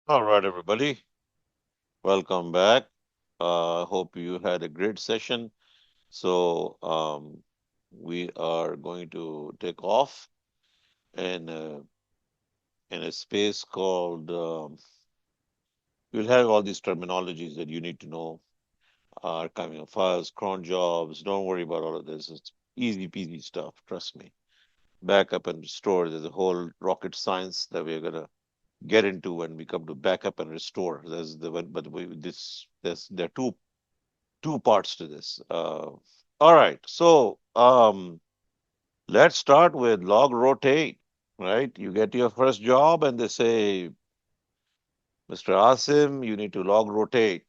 All right, everybody. Welcome back. Hope you had a great session. So, we are going to take off in a space called. We'll have all these terminologies that you need to know. Archiving of files, cron jobs. Don't worry about all of this. It's easy peasy stuff. Trust me. Backup and restore. There's a whole rocket science that we're gonna get into when we come to backup and restore. There's the one, but there are two parts to this. All right, so let's start with log rotate. Right, you get your first job, and they say, Mr. Asim, you need to log rotate,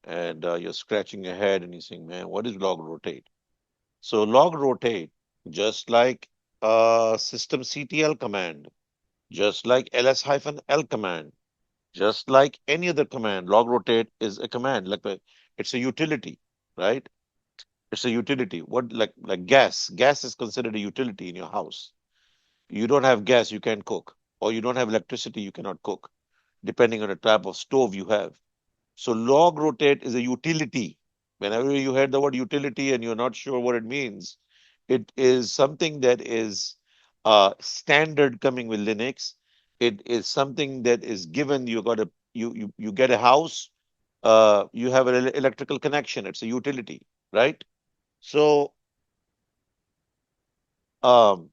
and you're scratching your head, and you're saying, man, what is log rotate? So log rotate, just like systemctl command, just like ls-l command, just like any other command, log rotate is a command. It's a utility, right? It's a utility. What like gas? Gas is considered a utility in your house. You don't have gas, you can't cook, or you don't have electricity, you cannot cook, depending on the type of stove you have. So log rotate is a utility. Whenever you hear the word utility and you're not sure what it means, it is something that is standard coming with Linux. It is something that is given. You get a house. You have an electrical connection. It's a utility, right? So um,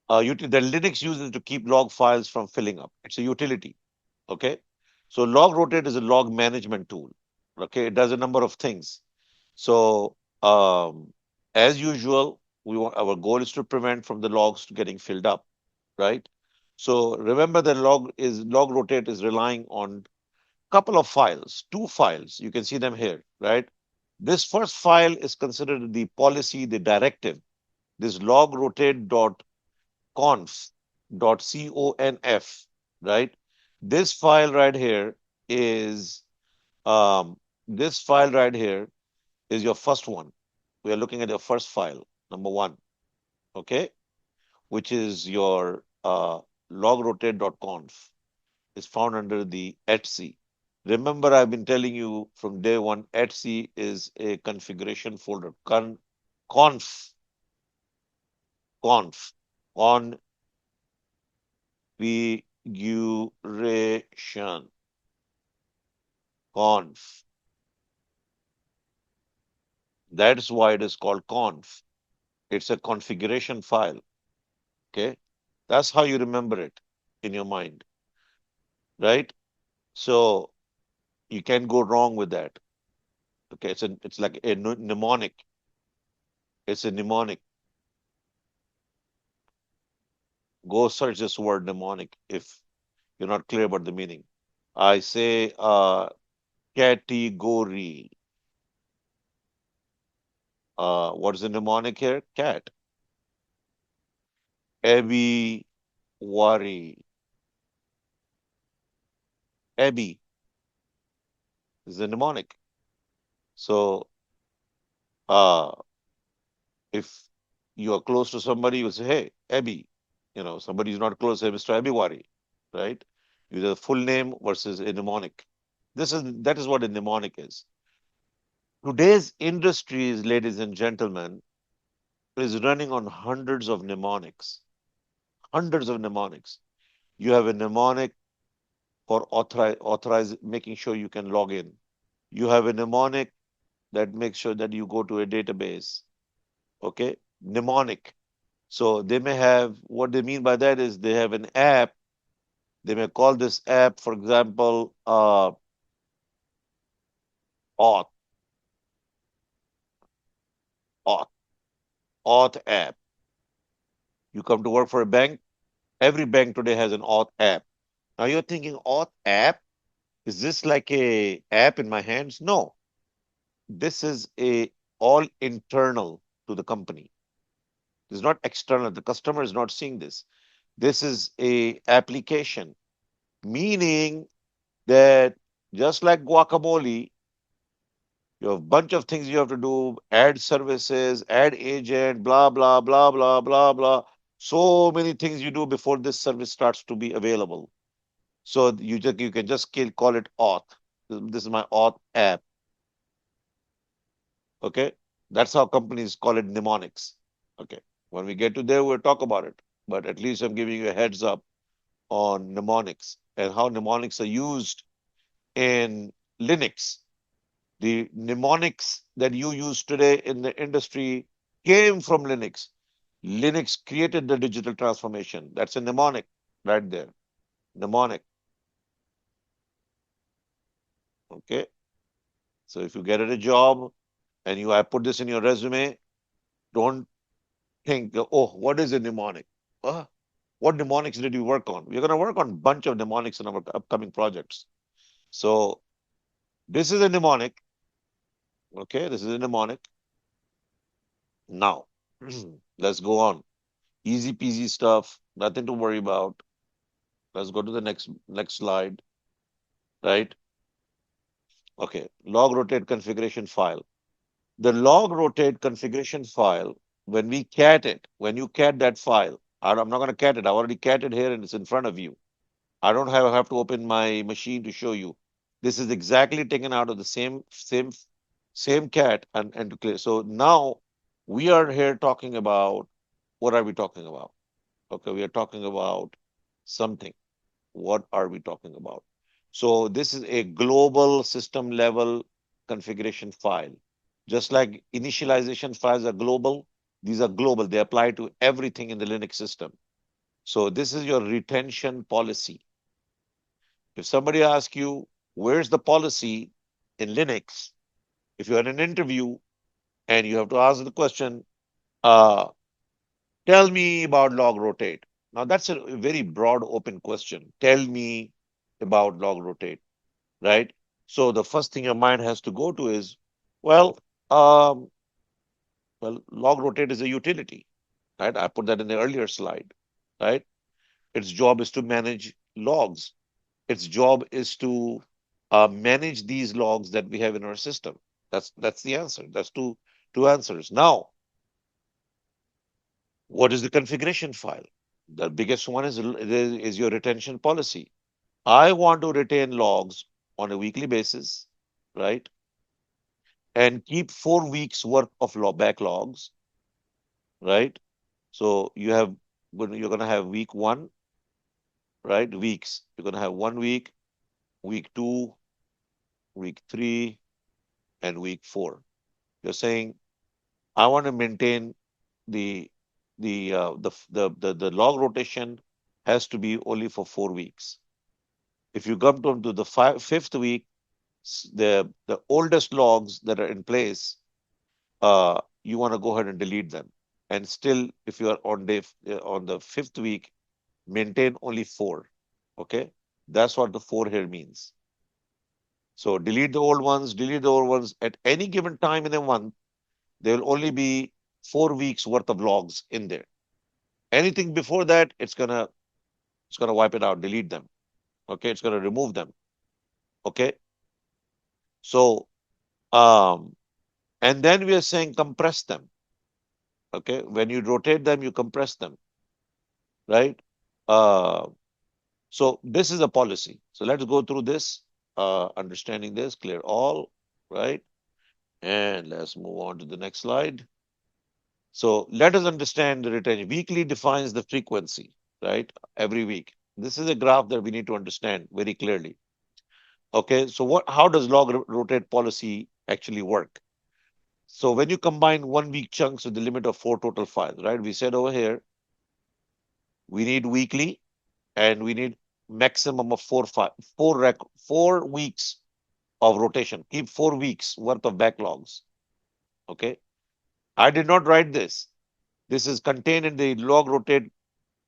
that Linux uses to keep log files from filling up. It's a utility. Okay. So log rotate is a log management tool. Okay. It does a number of things. So as usual, our goal is to prevent from the logs to getting filled up, right? So remember that log rotate is relying on couple of files, two files. You can see them here, right? This first file is considered the policy, the directive. This log rotate dot conf, right? This file right here is um, this file right here is your first one. We are looking at your first file, number one, okay, which is your logrotate.conf. Is found under the etc. Remember, I've been telling you from day one, etc is a configuration folder. Conf, conf, configuration, conf. That's why it is called conf. It's a configuration file. Okay. That's how you remember it in your mind, right? So you can't go wrong with that. Okay. It's like a mnemonic. It's a mnemonic. Go search this word mnemonic if you're not clear about the meaning. I say category. What is the mnemonic here? Cat. Abby, worry. Abby is the mnemonic. So uh, if you are close to somebody, you say, hey, Abby. Somebody is not close, say, Mr. Abby Wari, right? Use a full name versus a mnemonic. That is what a mnemonic is. Today's industries, ladies and gentlemen, is running on hundreds of mnemonics. Hundreds of mnemonics. You have a mnemonic for making sure you can log in. You have a mnemonic that makes sure that you go to a database. Okay, mnemonic. So they may have, what they mean by that is they have an app. They may call this app, for example, auth, auth, auth app. You come to work for a bank. Every bank today has an auth app. Now you're thinking, auth app? Is this like a app in my hands? No, this is a all internal to the company. It's not external. The customer is not seeing this. This is a application, meaning that just like guacamole, you have a bunch of things you have to do, add services, add agent, blah, blah, blah, blah, blah, blah. So many things you do before this service starts to be available. So you can just call it auth. This is my auth app. Okay, that's how companies call it mnemonics. Okay, when we get to there, we'll talk about it. But at least I'm giving you a heads up on mnemonics and how mnemonics are used in Linux. The mnemonics that you use today in the industry came from Linux. Linux created the digital transformation. That's a mnemonic right there. Mnemonic. Okay. So if you get at a job and I put this in your resume, don't think, oh, what is a mnemonic? Uh, what mnemonics did you work on? We're going to work on a bunch of mnemonics in our upcoming projects. So this is a mnemonic. Okay. This is a mnemonic. Now, let's go on. Easy peasy stuff. Nothing to worry about. Let's go to the next slide. Right. Okay. Log rotate configuration file. The log rotate configuration file, when you cat that file, I'm not going to cat it. I already catted here and it's in front of you. I don't have to open my machine to show you. This is exactly taken out of the same cat and to clear. So now we are here talking about, what are we talking about? Okay, we are talking about something. What are we talking about? So this is a global system level configuration file. Just like initialization files are global, these are global. They apply to everything in the Linux system. So this is your retention policy. If somebody asks you, where's the policy in Linux? If you're in an interview and you have to ask the question, uh, tell me about log rotate. Now that's a very broad, open question. Tell me about log rotate, right? So the first thing your mind has to go to is, well, um, log rotate is a utility, right? I put that in the earlier slide, right? Its job is to manage logs. Its job is to manage these logs that we have in our system. That's the answer. That's two answers. Now, what is the configuration file? The biggest one is your retention policy. I want to retain logs on a weekly basis, right? And keep 4 weeks worth of backlogs, right? So you're gonna have week one, right? Weeks. You're gonna have 1 week, week two, week three, and week four. You're saying I want to maintain the the log rotation has to be only for 4 weeks. If you come to the fifth week, the oldest logs that are in place, you want to go ahead and delete them. And still, if you are on the fifth week, maintain only four. Okay, that's what the four here means. So delete the old ones at any given time in a month. There will only be 4 weeks worth of logs in there. Anything before that, it's gonna wipe it out, delete them. Okay, it's gonna remove them. Okay, so and then we are saying compress them. Okay, when you rotate them, you compress them, right? Uh, so this is a policy. So let's go through this, understanding this, clear all, right? And let's move on to the next slide. So let us understand the retention. Weekly defines the frequency, right? Every week. This is a graph that we need to understand very clearly. Okay, so how does log rotate policy actually work? So when you combine 1 week chunks with the limit of 4 total files, right? We said over here, we need weekly and we need maximum of 4 weeks of rotation. Keep 4 weeks worth of backlogs. Okay. I did not write this. This is contained in the log rotate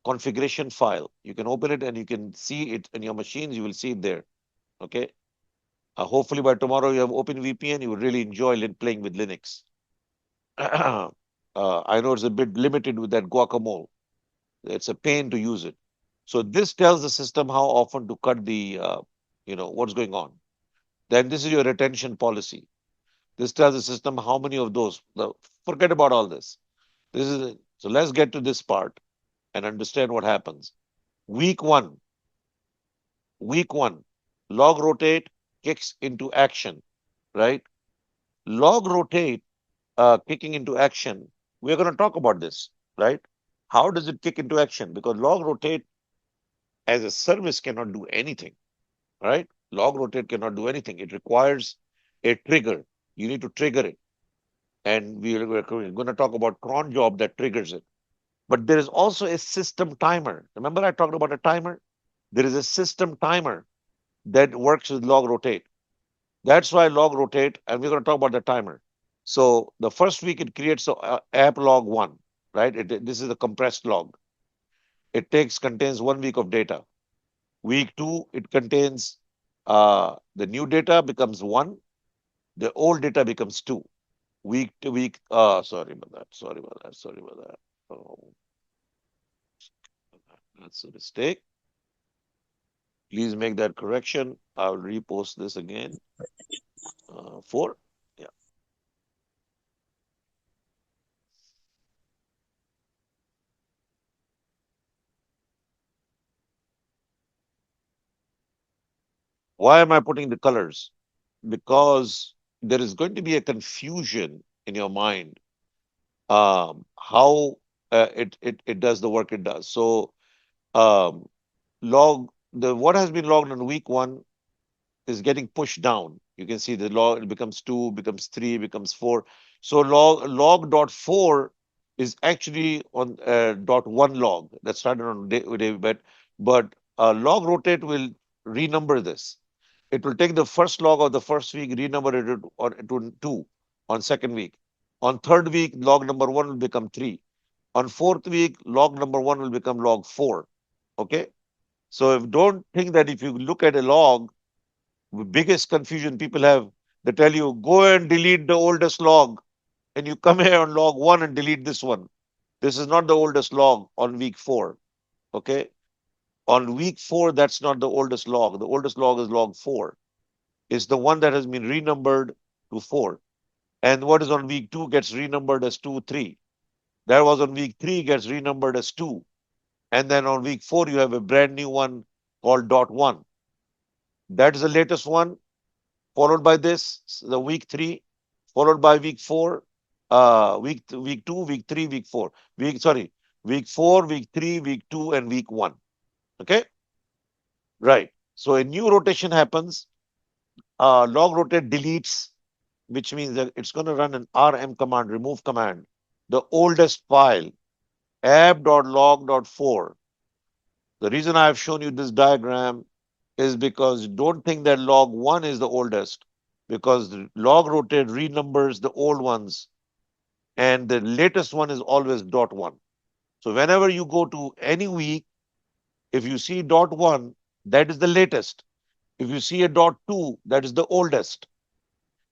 configuration file. You can open it and you can see it in your machines. You will see it there. Okay. Hopefully by tomorrow you have OpenVPN. You will really enjoy playing with Linux. I know it's a bit limited with that guacamole. It's a pain to use it. So this tells the system how often to cut what's going on. Then this is your retention policy. This tells the system how many of those. Forget about all this. This is it. So let's get to this part and understand what happens. Week one, week one, log rotate kicks into action, right? Log rotate kicking into action. We're going to talk about this, right? How does it kick into action? Because log rotate as a service cannot do anything, right? Log rotate cannot do anything. It requires a trigger. You need to trigger it. And we're going to talk about cron job that triggers it. But there is also a system timer. Remember I talked about a timer? There is a system timer that works with log rotate. That's why log rotate, and we're going to talk about the timer. So the first week it creates a app log one, right? This is a compressed log. It contains 1 week of data. Week two, it contains the new data becomes one, the old data becomes two. Week to week, sorry about that, sorry about that, sorry about that. Oh, that's a mistake. Please make that correction. I'll repost this again. Four. Yeah. Why am I putting the colors? Because there is going to be a confusion in your mind how it does the work it does. So um, log the what has been logged on week one is getting pushed down. You can see the log, it becomes two, becomes three, becomes four. So log dot four is actually on dot one log that started on day, but log rotate will renumber this. It will take the first log of the first week, renumber it to two on second week. On third week, log number one will become three. On fourth week, log number one will become log four. Okay. So if don't think that if you look at a log, the biggest confusion people have, they tell you, go and delete the oldest log. And you come here on log one and delete this one. This is not the oldest log on week four. Okay. On week four, that's not the oldest log. The oldest log is log four. It's the one that has been renumbered to four. And what is on week two gets renumbered as two, three. That was on week three gets renumbered as two. And then on week four, you have a brand new one called dot one. That is the latest one, followed by this, the week three, followed by week four, week two, week three, week four. Week four, week three, week two, and week one. Okay? Right. So a new rotation happens. Log rotate deletes, which means that it's going to run an rm command, remove command, the oldest file, app.log.4. The reason I have shown you this diagram is because don't think that log 1 is the oldest, because log rotate renumbers the old ones and the latest one is always dot 1. So whenever you go to any week, if you see dot 1, that is the latest. If you see a dot 2, that is the oldest.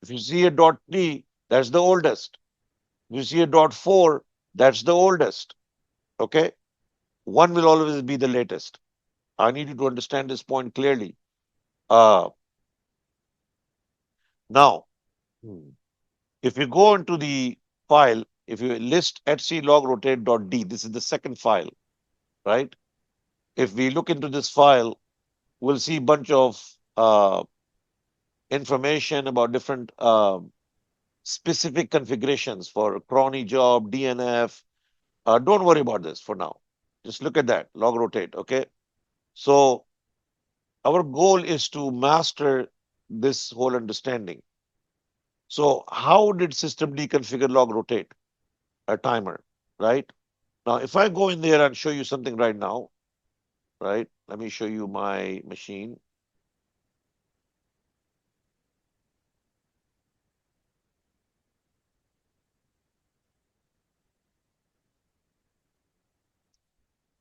If you see a dot 3, that's the oldest. If you see a dot 4, that's the oldest. Okay? One will always be the latest. I need you to understand this point clearly. Uh, now, if you go into the file, if you list etc log rotate.d, this is the second file, right? If we look into this file, we'll see a bunch of information about different specific configurations for cronny job, DNF. Don't worry about this for now. Just look at that, log rotate, okay? So our goal is to master this whole understanding. So how did systemd configure log rotate? A timer, right? Now, if I go in there and show you something right now, right? Let me show you my machine.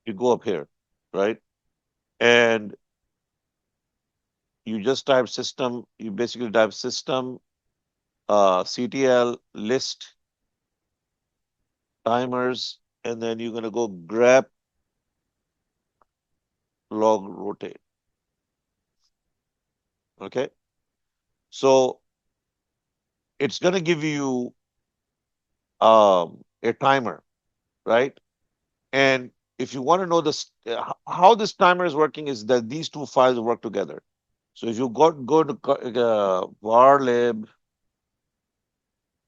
You go up here, right? And you just type system, you basically type system, CTL, list, timers, and then you're going to go grep log rotate. Okay. So it's going to give you a timer, right? And if you want to know this, how this timer is working is that these two files work together. So if you go to var lib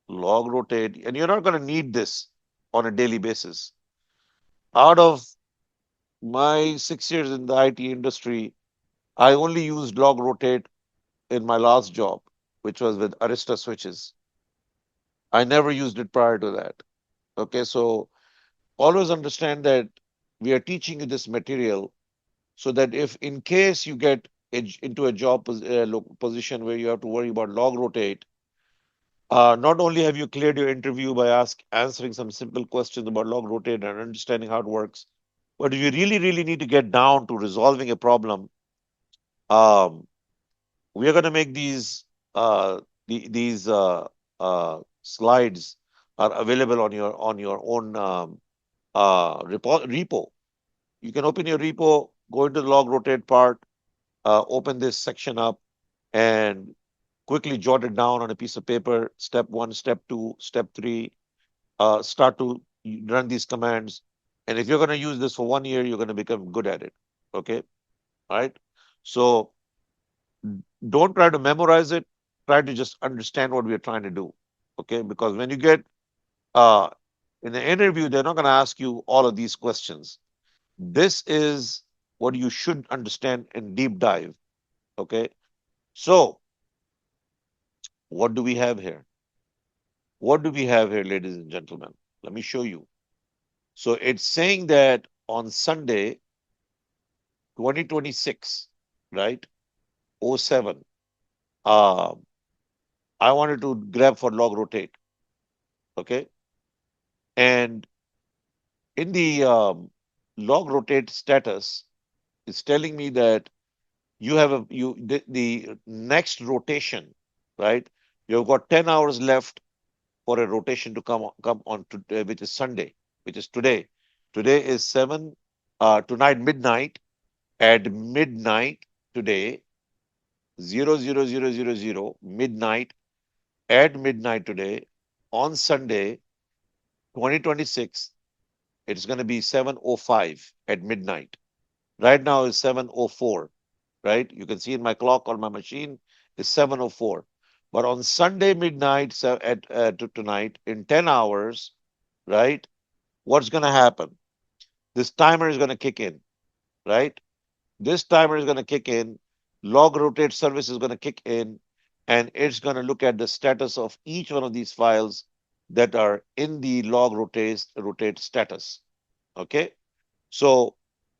log rotate, and you're not going to need this on a daily basis. Out of my 6 years in the IT industry, I only used log rotate in my last job, which was with Arista switches. I never used it prior to that. Okay, so always understand that we are teaching you this material so that if in case you get into a position where you have to worry about log rotate, not only have you cleared your interview by answering some simple questions about log rotate and understanding how it works, but if you really need to get down to resolving a problem, um, we are going to make these slides are available on your own repo. You can open your repo, go into the log rotate part, open this section up, and quickly jot it down on a piece of paper. Step one, step two, step three. Start to run these commands. And if you're going to use this for 1 year, you're going to become good at it. Okay. All right. So don't try to memorize it. Try to just understand what we're trying to do. Okay. Because when you get uh, in the interview, they're not going to ask you all of these questions. This is what you should understand in deep dive. Okay. So what do we have here? What do we have here, ladies and gentlemen? Let me show you. So it's saying that on Sunday, 2026, right? Oh 07. Um, I wanted to grab for log rotate. Okay. And in the log rotate status, it's telling me that you have the next rotation, right? You've got 10 hours left for a rotation to come on to, which is Sunday, which is today. Today is 7 tonight midnight. At midnight today, 0000 midnight, at midnight today, on Sunday, 2026, it's going to be 7:05 at midnight. Right now is 7:04, right? You can see in my clock on my machine is 7:04. But on Sunday midnight tonight, in 10 hours, right? What's going to happen? This timer is going to kick in, right? This timer is going to kick in, log rotate service is going to kick in, and it's going to look at the status of each one of these files that are in the log rotate status. Okay, so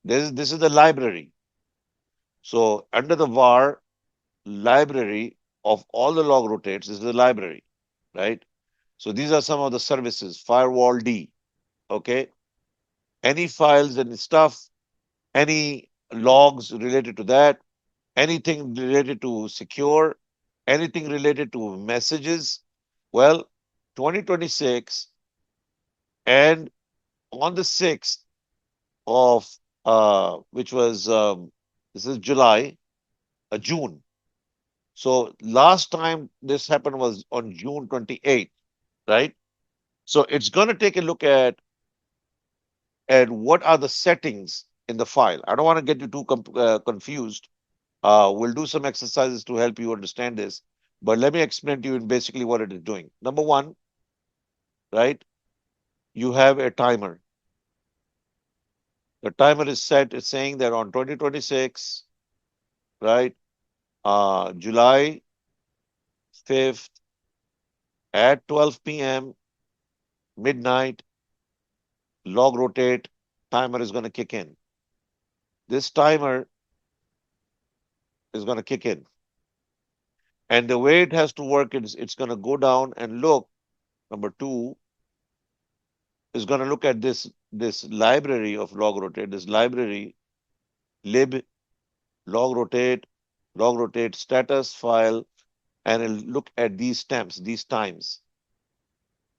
this is the library. So under the var library of all the log rotates, this is the library, right? So these are some of the services, firewall D. Okay, any files and stuff, any logs related to that, anything related to secure, anything related to messages. Well, 2026 and on the 6th of which was this is July, June. So last time this happened was on June 28th, right? So it's going to take a look at what are the settings in the file. I don't want to get you too confused. We'll do some exercises to help you understand this, but let me explain to you basically what it is doing. Number one, right? You have a timer. The timer is set. It's saying that on 2026, right? July 5th at 12 p.m. midnight, log rotate timer is going to kick in. This timer is going to kick in, and the way it has to work is it's going to go down and look. Number two is going to look at this library of log rotate. This library lib log rotate status file, and it'll look at these stamps, these times.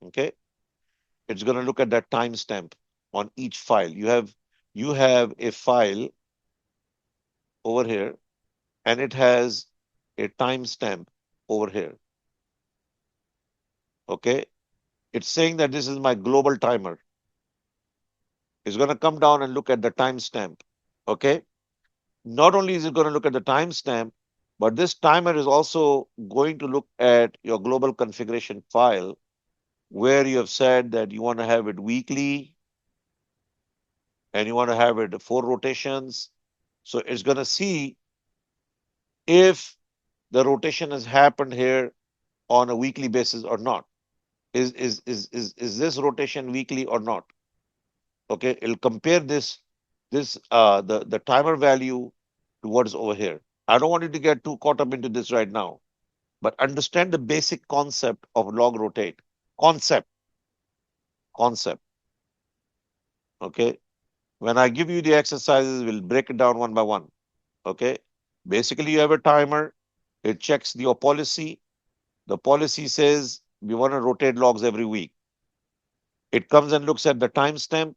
Okay, it's going to look at that timestamp on each file. You have a file over here, and it has a timestamp over here. Okay, it's saying that this is my global timer. It's going to come down and look at the timestamp. Okay. Not only is it going to look at the timestamp, but this timer is also going to look at your global configuration file where you have said that you want to have it weekly and you want to have it 4 rotations. So it's going to see if the rotation has happened here on a weekly basis or not. Is this rotation weekly or not? Okay, it'll compare the timer value to what is over here. I don't want you to get too caught up into this right now, but understand the basic concept of log rotate. Concept, concept. Okay. When I give you the exercises, we'll break it down one by one. Okay. Basically, you have a timer. It checks your policy. The policy says we want to rotate logs every week. It comes and looks at the timestamp.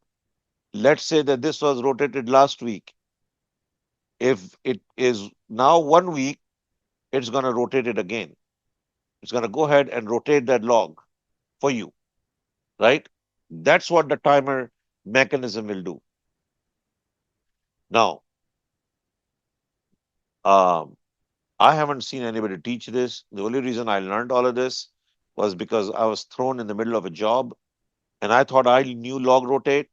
Let's say that this was rotated last week. If it is now 1 week, it's going to rotate it again. It's going to go ahead and rotate that log for you, right? That's what the timer mechanism will do. Now, um, I haven't seen anybody teach this. The only reason I learned all of this was because I was thrown in the middle of a job and I thought I knew log rotate,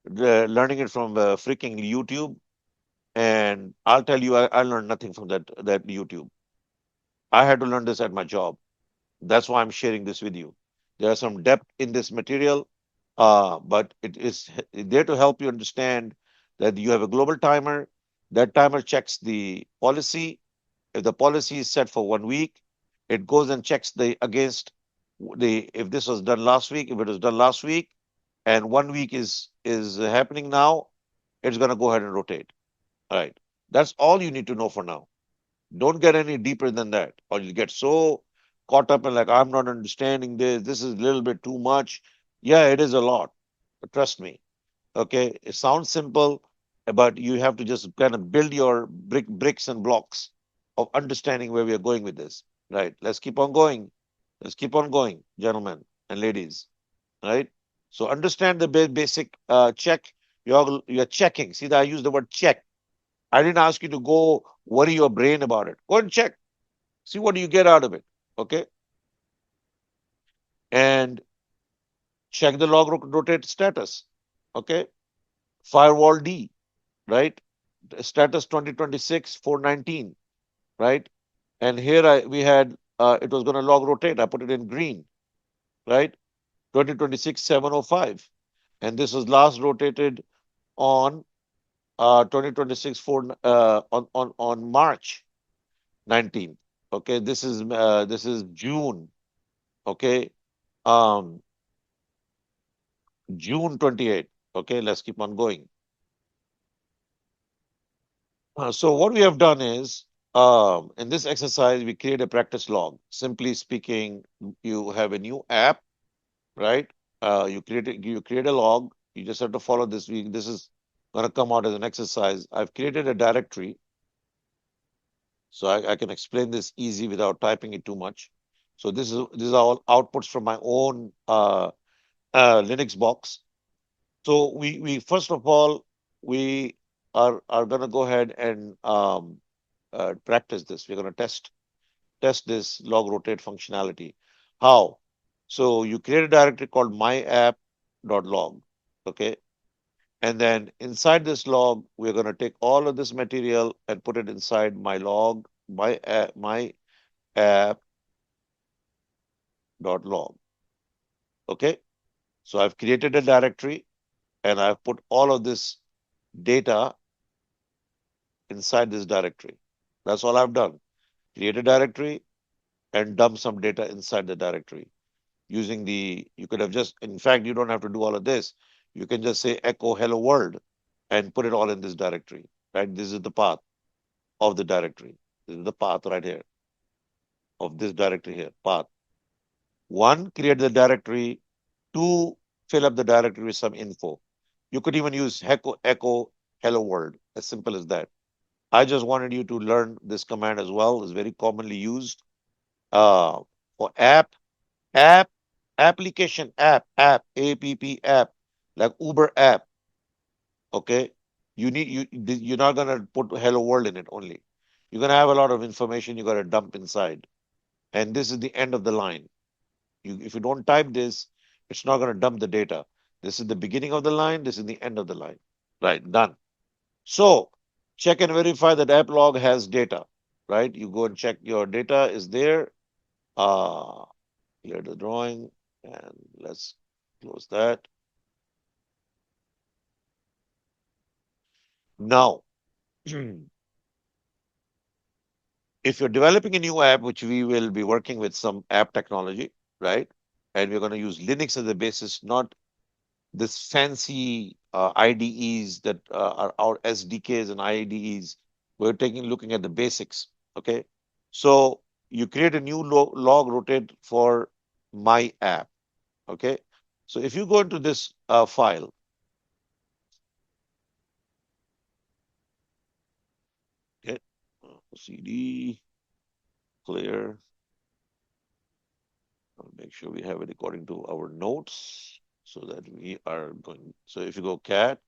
learning it from freaking YouTube. And I'll tell you, I learned nothing from that YouTube. I had to learn this at my job. That's why I'm sharing this with you. There are some depth in this material, but it is there to help you understand that you have a global timer. That timer checks the policy. If the policy is set for 1 week, it goes and checks the against the if this was done last week, if it was done last week, and 1 week is happening now, it's going to go ahead and rotate. All right. That's all you need to know for now. Don't get any deeper than that, or you'll get so caught up in like, I'm not understanding this. This is a little bit too much. Yeah, it is a lot. Trust me. Okay. It sounds simple, but you have to just kind of build your bricks and blocks of understanding where we are going with this. Right. Let's keep on going. Let's keep on going, gentlemen and ladies. Right. So understand the basic check. You're checking. See that I use the word check. I didn't ask you to go worry your brain about it. Go and check. See what do you get out of it. Okay. And check the log rotate status. Okay. Firewall D, right? Status 2026 419, right? And here we had it was going to log rotate. I put it in green, right? 2026 705. And this was last rotated on 2026 on March 19th. Okay, this is June. Okay, um, June 28th. Okay, let's keep on going. So what we have done is in this exercise we create a practice log. Simply speaking, you have a new app, right? You create a log. You just have to follow this. This is going to come out as an exercise. I've created a directory, so I can explain this easy without typing it too much. So these are all outputs from my own Linux box. So we first of all we are going to go ahead and practice this. We're going to test this log rotate functionality. How? So you create a directory called myapp.log. Okay. And then inside this log, we're going to take all of this material and put it inside my log, my app.log. Okay. So I've created a directory and I've put all of this data inside this directory. That's all I've done. Create a directory and dump some data inside the directory using you could have just, in fact, you don't have to do all of this. You can just say echo hello world and put it all in this directory, right? This is the path of the directory. This is the path right here of this directory here, path. One, create the directory. Two, fill up the directory with some info. You could even use echo hello world, as simple as that. I just wanted you to learn this command as well. It's very commonly used uh, for app, application, app, like Uber app. Okay, you're not gonna put hello world in it only. You're gonna have a lot of information you gotta dump inside, and this is the end of the line. If you don't type this, it's not gonna dump the data. This is the beginning of the line. This is the end of the line. Right, done. So check and verify that app log has data. Right, you go and check your data is there. Uh, Clear the drawing, and let's close that. Now, if you're developing a new app, which we will be working with some app technology, right? And we're going to use Linux as a basis, not this fancy IDEs that are our SDKs and IDEs. We're looking at the basics. Okay. So you create a new log rotate for my app. Okay. So if you go into this file, okay, CD, clear, I'll make sure we have it according to our notes so that we are going. So if you go cat,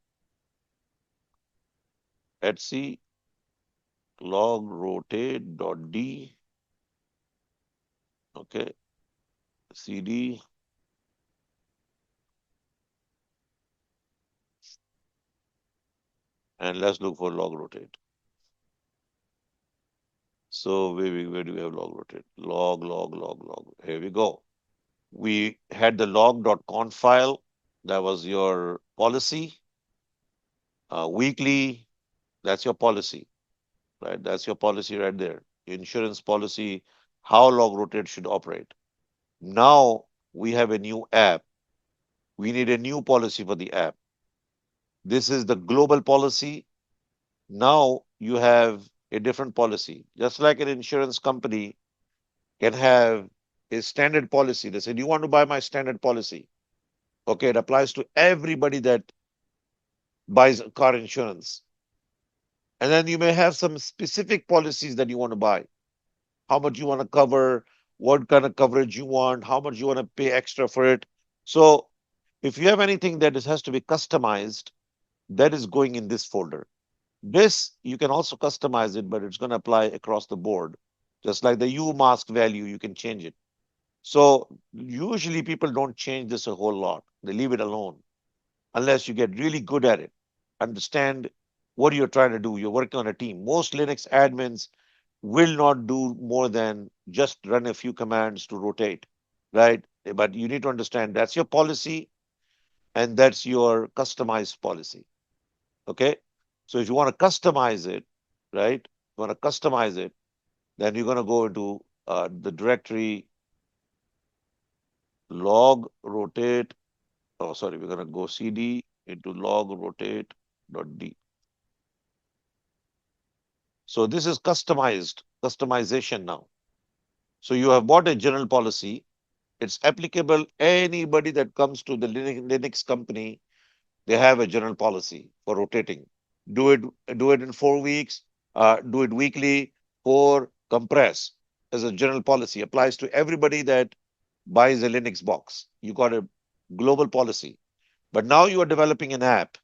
Etsy, log rotate.d, okay, CD, and let's look for log rotate. So where do we have log rotate? Log. Here we go. We had the log.conf file. That was your policy. Weekly, that's your policy, right? That's your policy right there. Insurance policy, how log rotate should operate. Now we have a new app. We need a new policy for the app. This is the global policy. Now you have a different policy. Just like an insurance company can have a standard policy. They say, do you want to buy my standard policy? Okay, it applies to everybody that buys car insurance. And then you may have some specific policies that you want to buy. How much you want to cover, what kind of coverage you want, how much you want to pay extra for it. So if you have anything that has to be customized, that is going in this folder. This, you can also customize it, but it's going to apply across the board. Just like the UMask value, you can change it. So usually people don't change this a whole lot. They leave it alone unless you get really good at it. Understand what you're trying to do. You're working on a team. Most Linux admins will not do more than just run a few commands to rotate, right? But you need to understand that's your policy and that's your customized policy. Okay. So if you want to customize it, right? You want to customize it, then you're going to go into the directory log rotate. Oh, sorry, we're going to go cd into log rotate.d. So this is customization now. So you have bought a general policy. It's applicable anybody that comes to the Linux company. They have a general policy for rotating. Do it, do it in 4 weeks. Do it weekly, or compress as a general policy. Applies to everybody that buys a Linux box. You got a global policy. But now you are developing an app.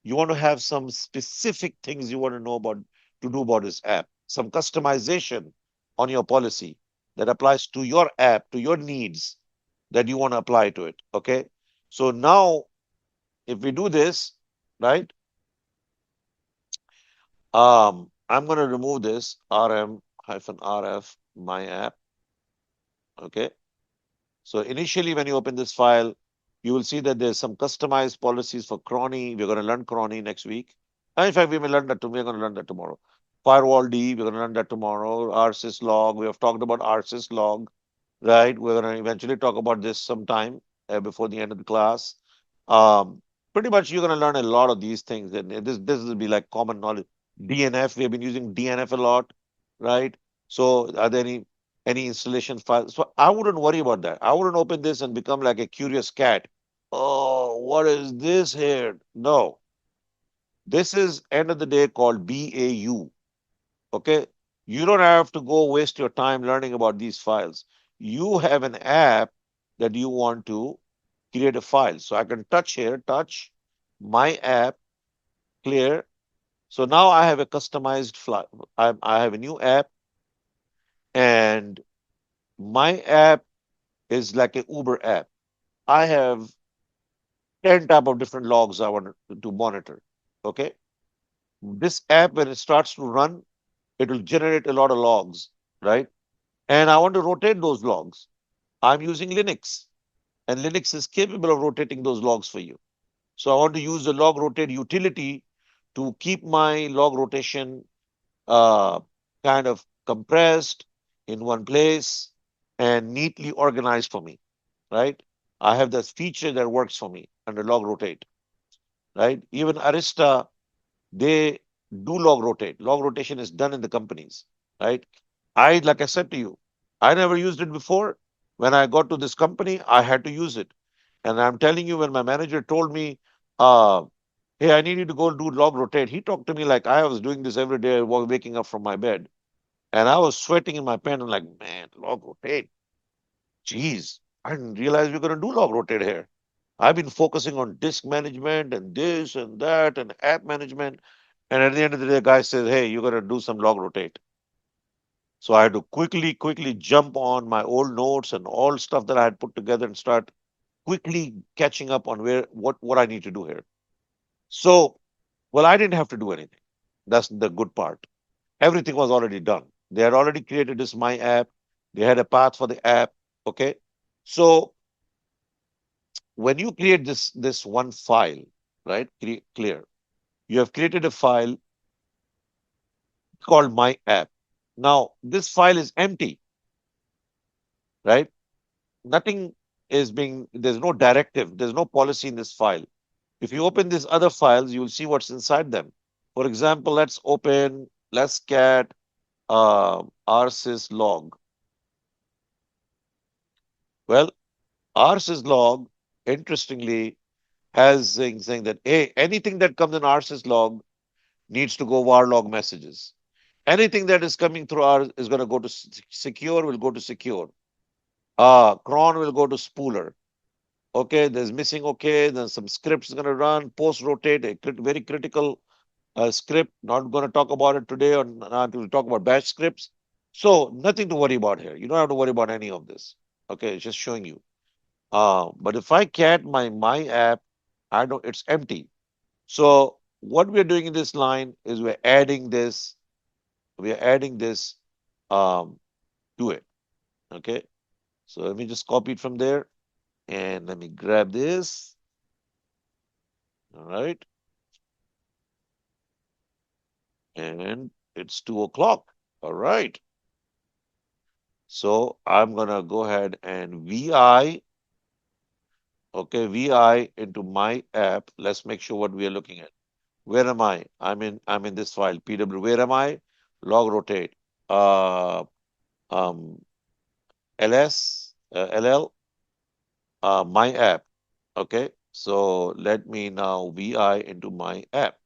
You want to have some specific things you want to know about to do about this app, some customization on your policy that applies to your app, to your needs that you want to apply to it. Okay. So now if we do this, right, I'm going to remove this rm-rf my app. Okay. So initially, when you open this file, you will see that there's some customized policies for cronny. We're going to learn cronny next week. And in fact, we may learn that we're going to learn that tomorrow. Firewall D, we're going to learn that tomorrow. RSys log, we have talked about RSys log, right? We're going to eventually talk about this sometime before the end of the class. Pretty much, you're going to learn a lot of these things, and this will be like common knowledge. DNF, we have been using DNF a lot, right? So, are there any installation files? So, I wouldn't worry about that. I wouldn't open this and become like a curious cat. Oh, what is this here? No, this is end of the day called BAU. Okay, you don't have to go waste your time learning about these files. You have an app that you want to create a file. So I can touch here, touch my app, Clear. So now I have a customized fly. I have a new app, and my app is like a Uber app. I have 10 type of different logs I want to monitor. Okay. This app, when it starts to run, it will generate a lot of logs, right? And I want to rotate those logs. I'm using Linux, and Linux is capable of rotating those logs for you. So I want to use the log rotate utility to keep my log rotation uh, kind of compressed in one place and neatly organized for me, right? I have this feature that works for me under log rotate, right? Even Arista, they do log rotate. Log rotation is done in the companies, right? Like I said to you, I never used it before. When I got to this company, I had to use it. And I'm telling you, when my manager told me, uh, hey, I need you to go do log rotate, he talked to me like I was doing this every day, waking up from my bed. And I was sweating in my pants. I'm like, man, log rotate. Geez, I didn't realize we are going to do log rotate here. I've been focusing on disk management and this and that and app management. And at the end of the day, the guy says, hey, you're going to do some log rotate. So I had to quickly jump on my old notes and all stuff that I had put together and start quickly catching up on what I need to do here. So, well, I didn't have to do anything. That's the good part. Everything was already done. They had already created this my app. They had a path for the app. Okay. So when you create this one file, right? Clear. You have created a file called my app. Now this file is empty, right? Nothing is being. There's no directive. There's no policy in this file. If you open these other files, you will see what's inside them. For example, let's get rsys log. Well, rsys log, interestingly, has saying that hey, anything that comes in rsys log needs to go var log messages. Anything that is coming through R is going to go to secure, will go to secure. Cron will go to spooler. Okay, there's missing okay, then some scripts going to run, post rotate, a very critical script. Not going to talk about it today, or not to talk about bash scripts. So nothing to worry about here. You don't have to worry about any of this. Okay, it's just showing you. But if I cat my app, I don't. It's empty. So what we're doing in this line is we're adding this. We're adding this um, to it. Okay. So let me just copy it from there and let me grab this. All right. And it's 2 o'clock. All right. So I'm going to go ahead and VI, okay, VI into my app. Let's make sure what we are looking at. Where am I? I'm in this file, PW. Where am I? Log rotate. Uh, um, LL, my app. Okay. So let me now VI into my app.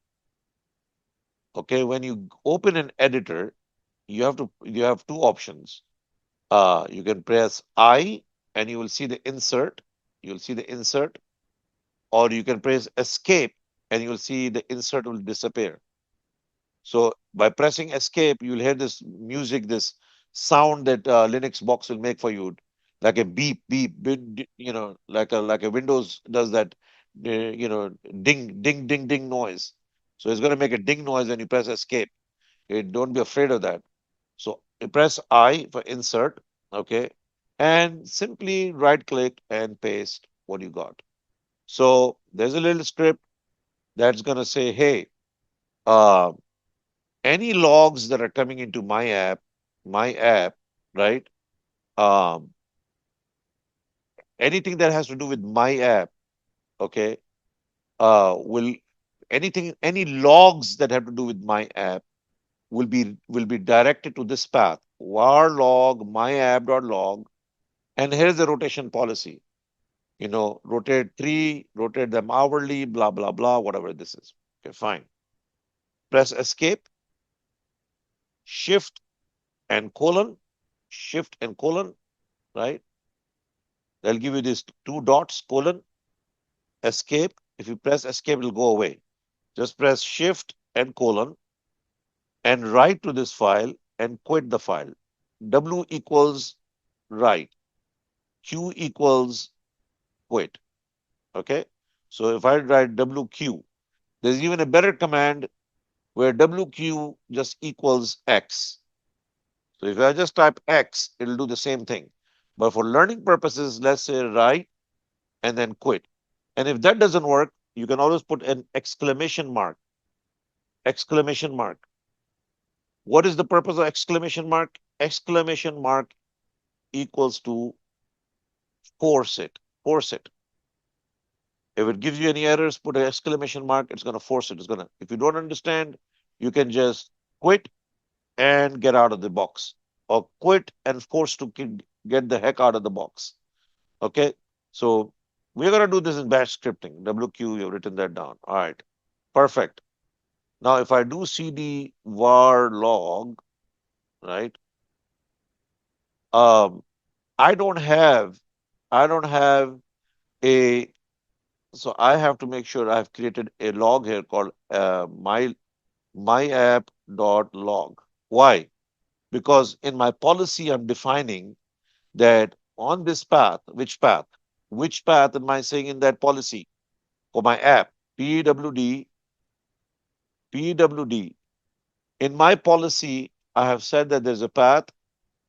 Okay. When you open an editor, you have two options. You can press I and you will see the insert. You'll see the insert, or you can press escape and you'll see the insert will disappear. So by pressing escape, you'll hear this music, this sound that Linux box will make for you, like a beep, beep, like a Windows does that, ding, ding, ding noise. So it's going to make a ding noise when you press escape. Don't be afraid of that. So you press I for insert, okay, and simply right click and paste what you got. So there's a little script that's going to say, hey, uh, any logs that are coming into my app, right? Um, anything that has to do with my app, okay, will any logs that have to do with my app will be directed to this path, var log my app.log, and here's the rotation policy. Rotate three, rotate them hourly, blah blah blah, whatever this is. Okay, fine. Press escape, shift and colon, shift and colon, right? They'll give you these two dots, colon, escape. If you press escape, it'll go away. Just press Shift and colon and write to this file and quit the file. W equals write, Q equals quit. Okay. So if I write WQ, there's even a better command where WQ just equals X. So if I just type X, it'll do the same thing. But for learning purposes, let's say write and then quit. And if that doesn't work, you can always put an exclamation mark. Exclamation mark. What is the purpose of exclamation mark? Exclamation mark equals to force it. Force it. If it gives you any errors, put an exclamation mark. It's going to force it. It's going to, if you don't understand, you can just quit and get out of the box, or quit and force to get the heck out of the box. Okay. So we're going to do this in bash scripting. WQ, you've written that down. All right. Perfect. Now, if I do cd var log, right? Um, I don't have, I don't have a, so I have to make sure I've created a log here called my app dot log. Why? Because in my policy, I'm defining that on this path, which path? Which path am I saying in that policy for my app? PWD, PWD. In my policy, I have said that there's a path.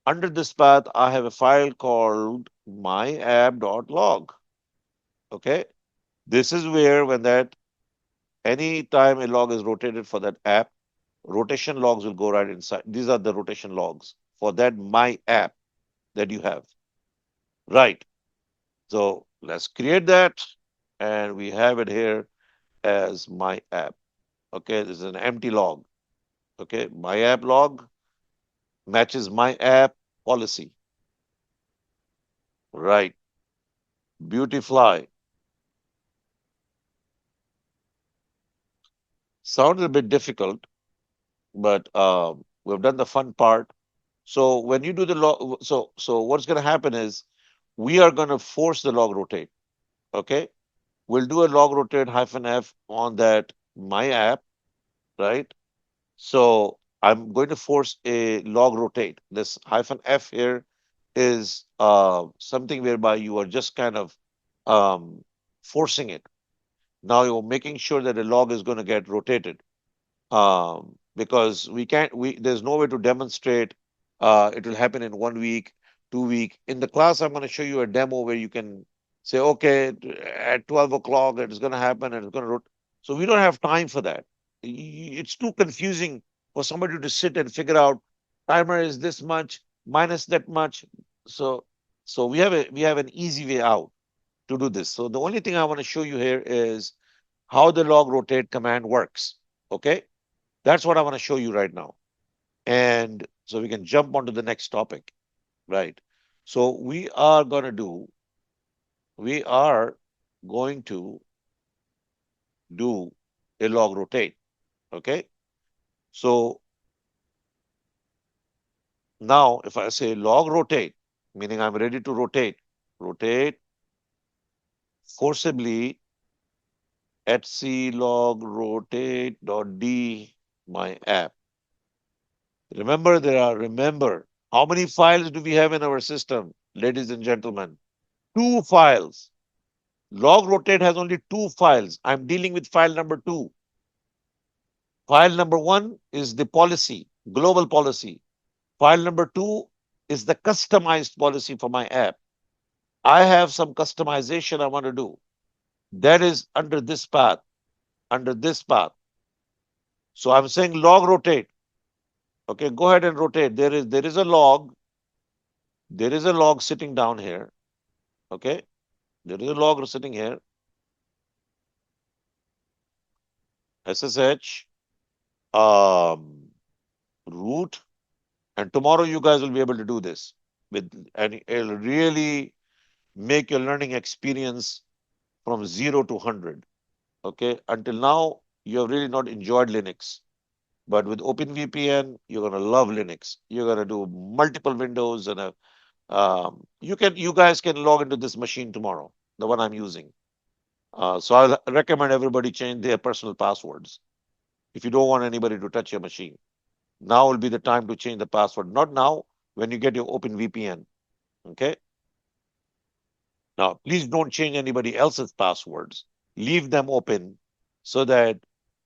Under this path, I have a file called myapp.log. Okay. This is where when that any time a log is rotated for that app, rotation logs will go right inside. These are the rotation logs for that my app that you have. Right. So let's create that and we have it here as my app. Okay. This is an empty log. Okay. My app log matches my app policy. Right. Beautifly. Sounds a bit difficult, but we've done the fun part. So when you do the log, so what's going to happen is we are going to force the log rotate. Okay, we'll do a log rotate hyphen f on that my app, right? So I'm going to force a log rotate. This hyphen f here is something whereby you are just kind of um, forcing it. Now you're making sure that the log is going to get rotated. Because we can't we there's no way to demonstrate it will happen in 1 week, 2 week. In the class, I'm going to show you a demo where you can say, okay, at 12 o'clock it's going to happen and it's going to so we don't have time for that. It's too confusing for somebody to sit and figure out timer is this much minus that much. So we have an easy way out to do this. So the only thing I want to show you here is how the log rotate command works. Okay. That's what I want to show you right now. And so we can jump on to the next topic, right? So we are going to do a log rotate, okay? So now if I say log rotate, meaning I'm ready to rotate forcibly at c log rotate dot d my app. Remember, how many files do we have in our system, ladies and gentlemen? Two files. Log rotate has only two files. I'm dealing with file number two. File number one is the policy, global policy. File number two is the customized policy for my app. I have some customization I want to do. That is under this path, under this path. So I'm saying log rotate. Okay, go ahead and rotate. There is a log. There is a log sitting down here. Okay, there is a log sitting here. SSH root. And tomorrow you guys will be able to do this and it'll really make your learning experience from 0 to 100. Okay. Until now, you have really not enjoyed Linux. But with OpenVPN, you're gonna love Linux. You're gonna do multiple windows and you guys can log into this machine tomorrow, the one I'm using. So I recommend everybody change their personal passwords if you don't want anybody to touch your machine. Now will be the time to change the password. Not now, when you get your Open VPN. Okay. Now, please don't change anybody else's passwords. Leave them open so that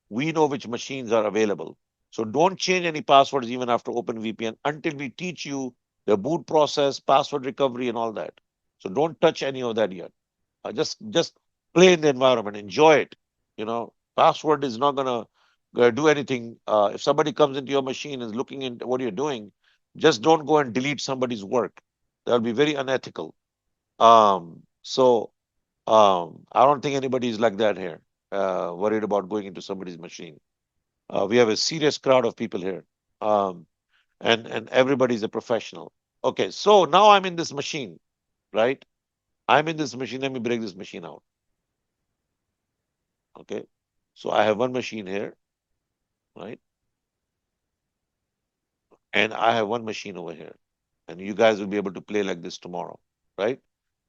we know which machines are available. So don't change any passwords even after OpenVPN until we teach you the boot process, password recovery, and all that. So don't touch any of that yet. Just play in the environment, enjoy it. Password is not gonna do anything. If somebody comes into your machine and is looking into what you're doing, just don't go and delete somebody's work. That'll be very unethical. So I don't think anybody is like that here, worried about going into somebody's machine. We have a serious crowd of people here, um, and everybody's a professional. Okay, so now I'm in this machine, right? I'm in this machine. Let me break this machine out. Okay, so I have one machine here, right? And I have one machine over here, and you guys will be able to play like this tomorrow, right?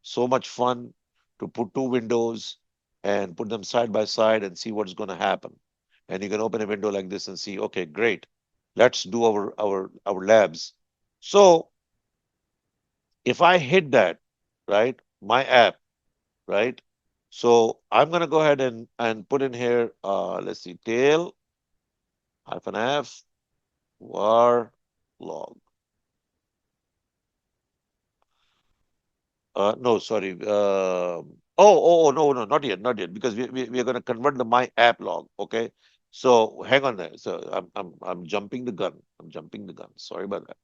So much fun to put two windows and put them side by side and see what's going to happen. And you can open a window like this and see, okay, great. Let's do our labs. So if I hit that, right, my app, right? So I'm going to go ahead and put in here, let's see, tail hyphen f var log. No, sorry. No, no, not yet, not yet, because we are going to convert the my app log. Okay, so hang on there. So I'm jumping the gun. I'm jumping the gun. Sorry about that.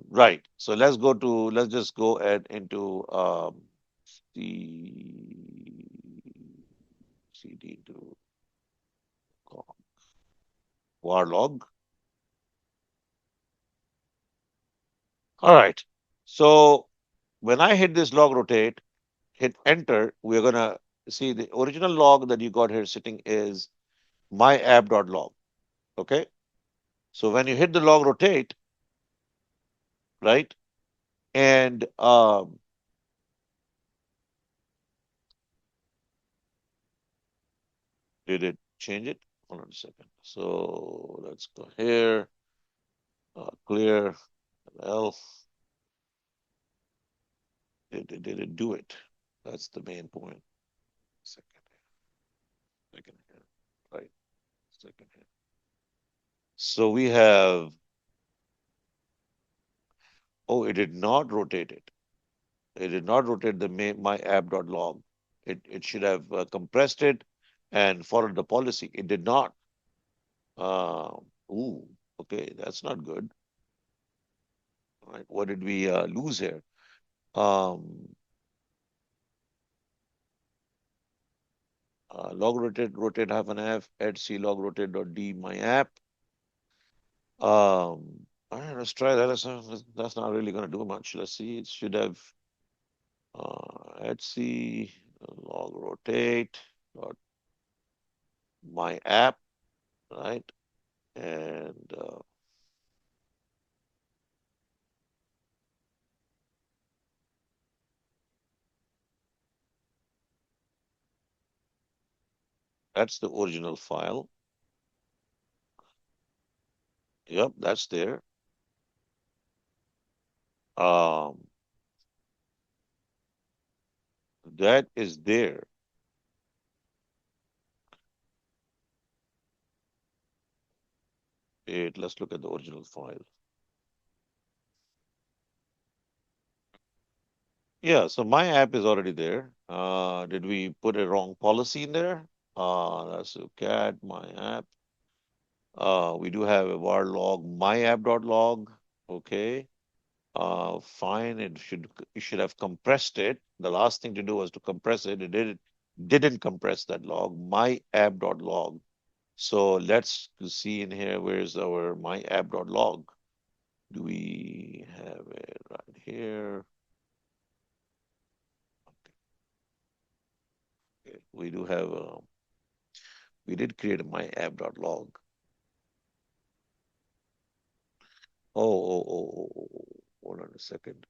Right. So let's just go ahead into the cd into var log. All right. So when I hit this log rotate, hit enter, we're gonna see the original log that you got here sitting is my app.log. Okay. So when you hit the log rotate, right? And did it change it? Hold on a second. So let's go here, clear L. Did it do it? That's the main point. Second, second here, right? Second here. So we have, oh, it did not rotate it. It did not rotate the my app.log. It should have compressed it and followed the policy. It did not. Uh, ooh, okay, that's not good. Right? What did we lose here? Um, log rotate hyphen f at c log rotate dot d my app. All right, let's try that. That's not really going to do much. Let's see. It should have at c log rotate dot my app, right? And that's the original file. Yep, that's there. Um, that is there. Let's look at the original file. Yeah, so my app is already there. Did we put a wrong policy in there? That's a cat, my app. We do have a var log, my app.log. Okay. Fine. It should have compressed it. The last thing to do was to compress it. Didn't compress that log, my app.log. So let's see in here, where's our my app.log? Do we have it right here? Okay. We did create a my app.log. Oh, hold on a second.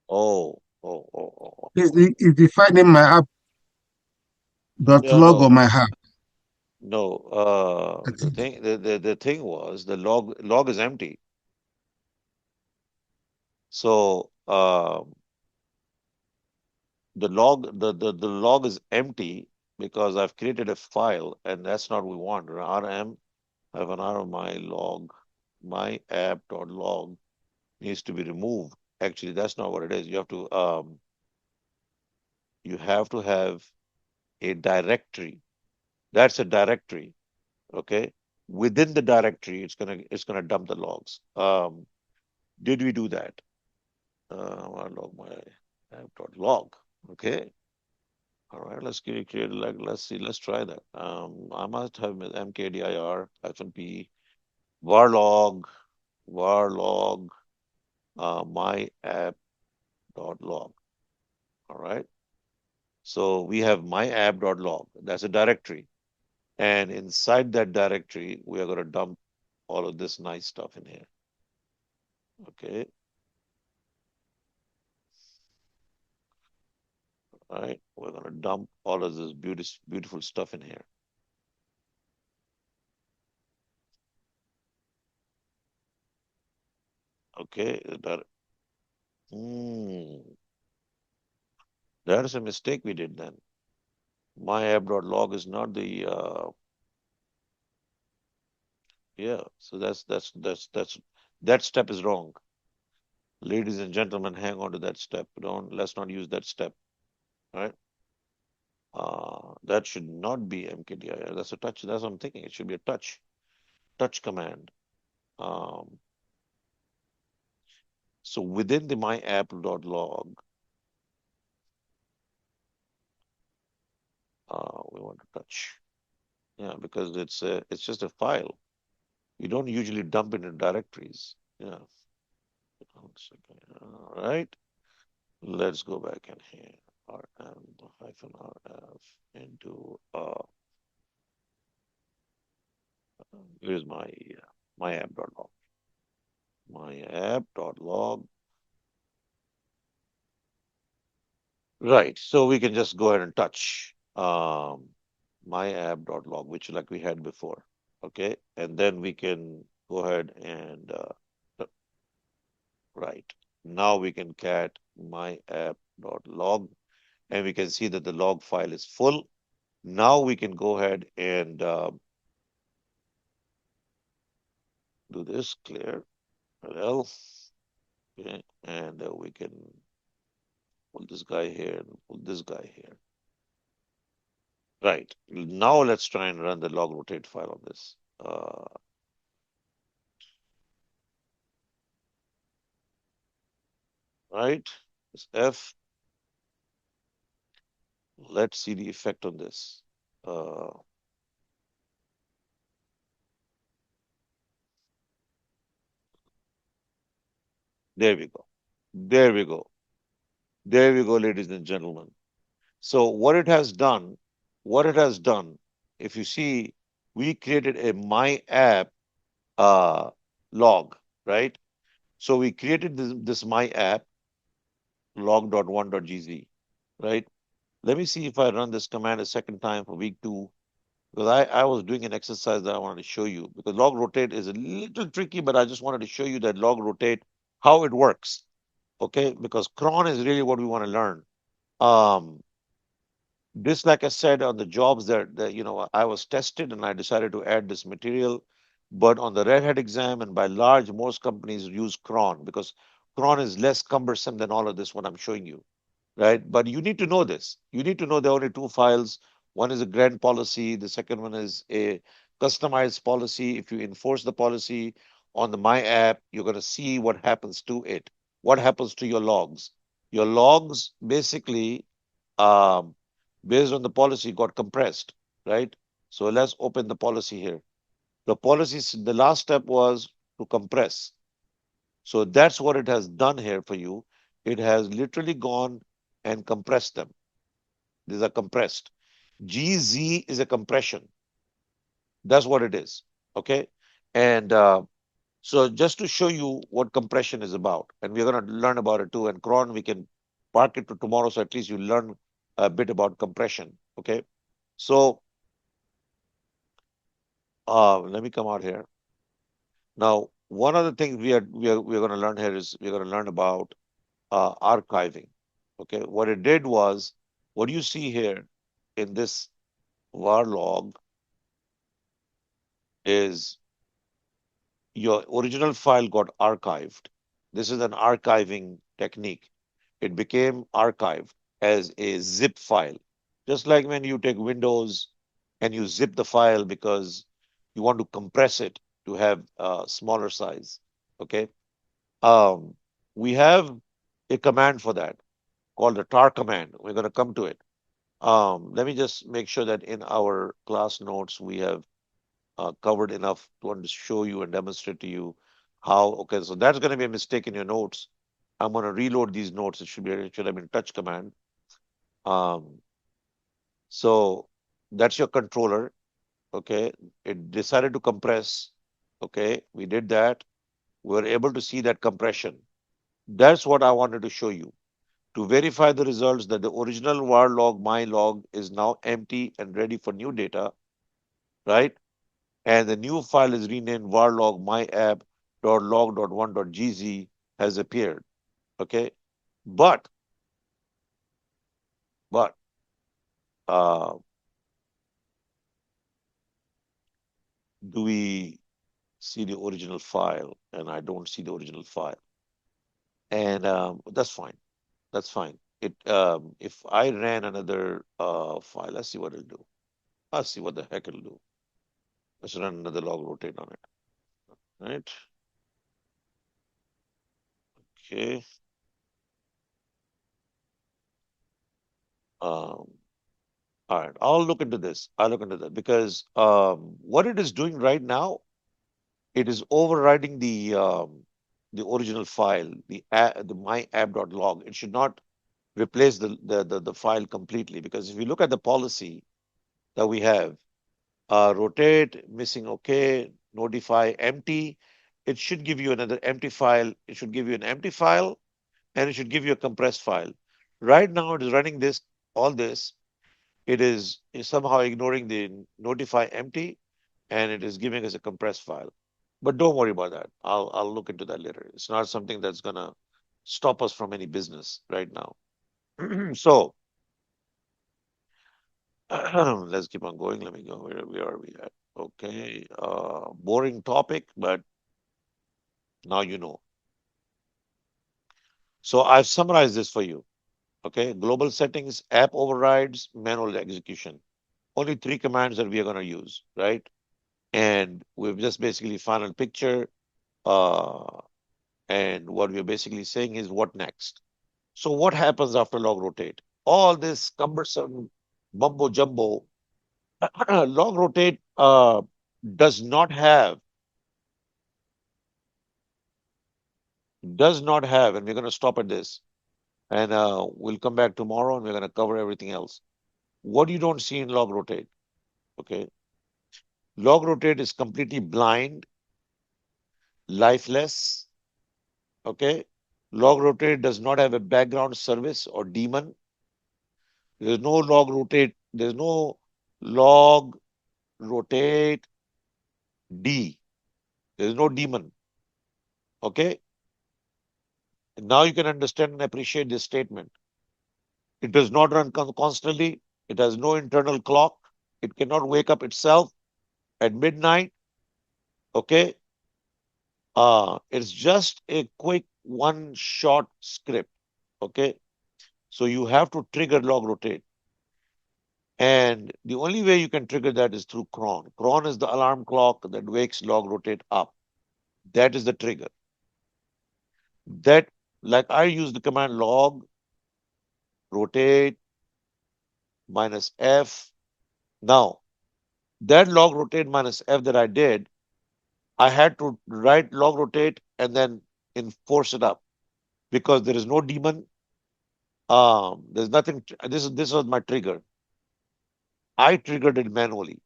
Oh. Is the file name my app dot Yeah, log or no, my app? no. I The think thing, the thing was the log is empty. So the log is empty because I've created a file, and that's not what we want. rm have an r my log, my app.log needs to be removed. Actually, that's not what it is. You have to have a directory. That's a directory. Okay. Within the directory, it's gonna dump the logs. Did we do that? Log my app.log. Okay. All right. Let's create like let's see. Let's try that. I must have mkdir -p varlog varlog my app.log. All right. So we have my app.log. That's a directory. And inside that directory, we are going to dump all of this nice stuff in here. Okay. All right. We're going to dump all of this beautiful stuff in here. Okay. Hmm, that is a mistake we did then. My app.log is not the, yeah. So that step is wrong. Ladies and gentlemen, hang on to that step. Let's not use that step. All right. That should not be mkdir. That's a touch. That's what I'm thinking. It should be a touch command. Um, so within the myapp.log, we want to touch. Yeah, because it's just a file. You don't usually dump it in directories. Yeah. One second. All right. Let's go back in here. rm-rf into here's my app.log. My app.log. Right. So we can just go ahead and touch my app.log, which like we had before. Okay. And then we can go ahead and right. Now we can cat my app.log and we can see that the log file is full. Now we can go ahead and do this clear L. Okay. And we can pull this guy here and pull this guy here. Right. Now let's try and run the log rotate file on this. Right. This F. Let's see the effect on this. Uh, there we go. There we go. There we go, ladies and gentlemen. So what it has done, if you see, we created a my app uh, log, right? So we created this my app log.1.gz, right? Let me see if I run this command a second time for week 2, because I was doing an exercise that I wanted to show you, because log rotate is a little tricky, but I just wanted to show you that log rotate, how it works, okay? Because cron is really what we want to learn. Um, this, like I said, on the jobs that I was tested and I decided to add this material. But on the Red Hat exam and by large, most companies use cron because cron is less cumbersome than all of this, what I'm showing you, right? But you need to know this. You need to know there are only two files. One is a grant policy. The second one is a customized policy. If you enforce the policy on the My App, you're going to see what happens to it. What happens to your logs? Your logs basically, um, based on the policy, got compressed, right? So let's open the policy here. The policy, the last step was to compress. So that's what it has done here for you. It has literally gone and compressed them. These are compressed. GZ is a compression. That's what it is. Okay. And So just to show you what compression is about, and we're going to learn about it too. And cron, we can park it to tomorrow, so at least you learn a bit about compression. Okay. So let me come out here. Now, one of the things we're going to learn here is we're going to learn about archiving. Okay. What it did was, what you see here in this var log is your original file got archived. This is an archiving technique. It became archived as a zip file. Just like when you take Windows and you zip the file because you want to compress it to have a smaller size. Okay. Um, we have a command for that called the tar command. We're going to come to it. Let me just make sure that in our class notes we have covered enough to show you and demonstrate to you how. Okay, so that's going to be a mistake in your notes. I'm going to reload these notes. It should have been touch command. Um, so that's your controller. Okay, it decided to compress. Okay, we did that. We were able to see that compression. That's what I wanted to show you. To verify the results that the original var log my log is now empty and ready for new data, right? And the new file is renamed varlog myapp.log.1.gz has appeared. Okay, but but uh, do we see the original file? And I don't see the original file, and that's fine. That's fine. It if I ran another file, let's see what it'll do. Let's see what the heck it'll do. Let's run another log rotate on it. Right? Okay. Um, all right. I'll look into this. I'll look into that because what it is doing right now, it is overriding the original file, the myapp.log. It should not replace the file completely because if you look at the policy that we have, rotate, missing OK, notify, empty, it should give you another empty file. It should give you an empty file and it should give you a compressed file. Right now, it is running this, all this. Is somehow ignoring the notify empty and it is giving us a compressed file. But don't worry about that. I'll look into that later. It's not something that's gonna stop us from any business right now. So let's keep on going. Let me go. Where are we at? Okay. Boring topic, but now you know. So I've summarized this for you. Okay. Global settings, app overrides, manual execution. Only three commands that we are going to use, right? And we've just basically final picture. Uh, and what we're basically saying is what next? So what happens after log rotate? All this cumbersome mumbo jumbo, log rotate does not have, and we're going to stop at this, and we'll come back tomorrow and we're going to cover everything else. What you don't see in log rotate, okay? Log rotate is completely blind, lifeless, okay? Log rotate does not have a background service or daemon. There's no log rotate. There's no log rotate D. There's no daemon. Okay. And now you can understand and appreciate this statement. It does not run constantly. It has no internal clock. It cannot wake up itself at midnight. Okay. It's just a quick one shot script. Okay. So you have to trigger log rotate. And the only way you can trigger that is through cron. Cron is the alarm clock that wakes log rotate up. That is the trigger. That, like I use the command log rotate minus F. Now, that log rotate minus F that I did, I had to write log rotate and then enforce it up because there is no daemon. There's nothing. This was my trigger. I triggered it manually.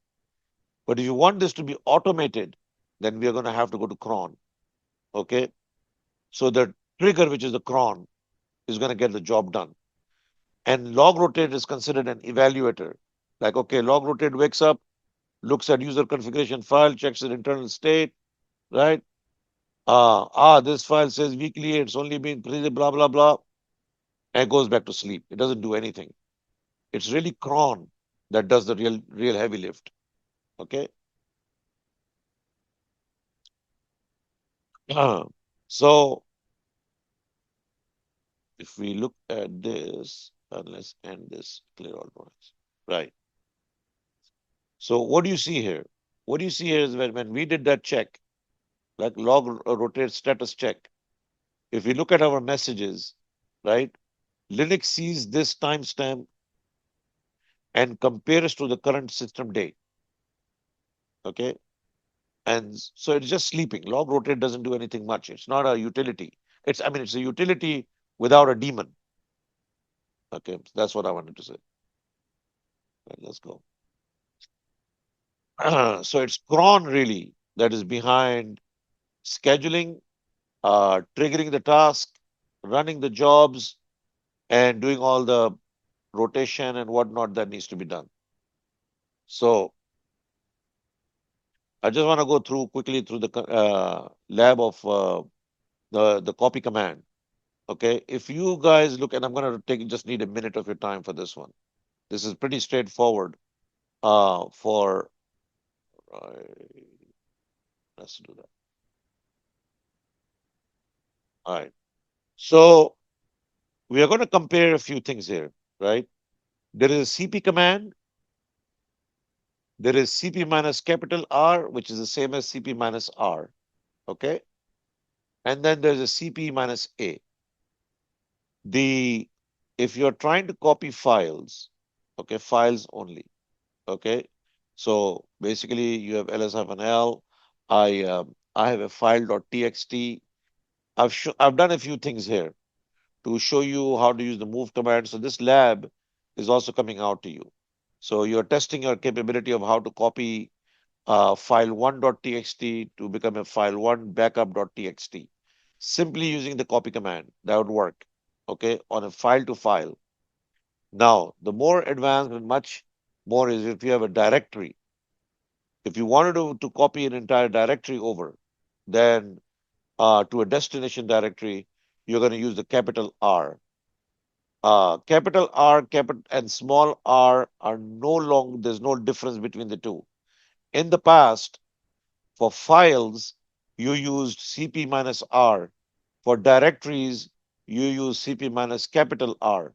But if you want this to be automated, then we are going to have to go to cron. Okay. So the trigger, which is the cron, is going to get the job done. And log rotate is considered an evaluator. Like, okay, log rotate wakes up, looks at user configuration file, checks its internal state, right? This file says weekly, it's only been created, blah, blah, blah, and goes back to sleep. It doesn't do anything. It's really cron that does the real heavy lift. Okay. So if we look at this, and let's end this, clear all noise. Right. So what do you see here? What do you see here is when we did that check, like log rotate status check, if we look at our messages, right, Linux sees this timestamp and compares to the current system date. Okay. And so it's just sleeping. Log rotate doesn't do anything much. It's not a utility. I mean, it's a utility without a daemon. Okay. That's what I wanted to say. Right, let's go. So it's cron really that is behind scheduling, triggering the task, running the jobs, and doing all the rotation and whatnot that needs to be done. So I just want to go through quickly through the lab of the copy command. Okay, if you guys look, and I'm going to take just need a minute of your time for this one. This is pretty straightforward. For let's do that. All right. So we are going to compare a few things here, right? There is a CP command. There is CP minus capital R, which is the same as CP minus R. Okay. And then there's a CP minus A. The if you're trying to copy files, okay, files only, okay. So basically, you have ls-l. I have a file.txt. I've done a few things here to show you how to use the move command. So this lab is also coming out to you. So you're testing your capability of how to copy file1.txt to become a file1 backup.txt. Simply using the copy command, that would work, okay, on a file to file. Now, the more advanced and much more is if you have a directory. If you wanted to copy an entire directory over, then to a destination directory, you're going to use the capital R. Capital R, capital and small r are no longer, there's no difference between the two. In the past, for files, you used CP minus R. For directories, you use CP minus capital R.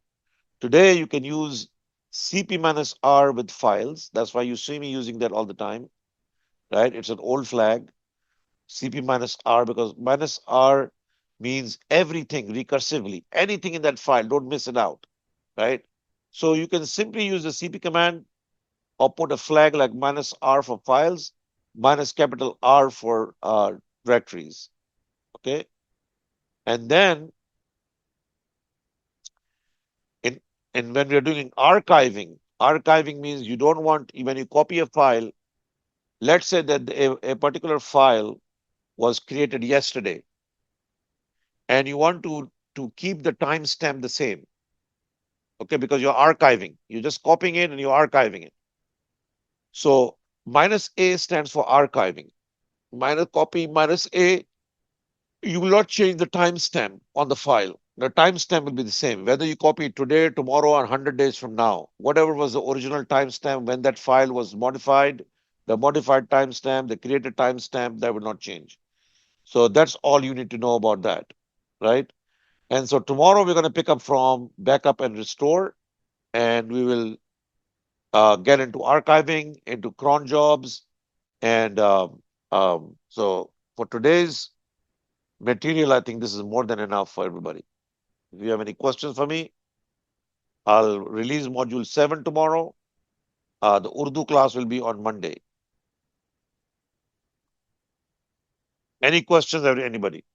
Today, you can use CP minus R with files. That's why you see me using that all the time, right? It's an old flag, CP minus R, because minus R means everything recursively, anything in that file, don't miss it out, right? So you can simply use the CP command or put a flag like minus R for files, minus capital R for directories, okay? And then in, and when we're doing archiving means you don't want, when you copy a file, let's say that a particular file was created yesterday and you want to keep the timestamp the same, okay, because you're archiving. You're just copying it and you're archiving it. So minus A stands for archiving. Minus copy minus A, you will not change the timestamp on the file. The timestamp will be the same, whether you copy it today, tomorrow, or 100 days from now. Whatever was the original timestamp when that file was modified, the modified timestamp, the created timestamp, that will not change. So that's all you need to know about that, right? And so tomorrow we're going to pick up from backup and restore, and we will get into archiving, into cron jobs. And so for today's material, I think this is more than enough for everybody. If you have any questions for me, I'll release module 7 tomorrow. The Urdu class will be on Monday. Any questions, anybody?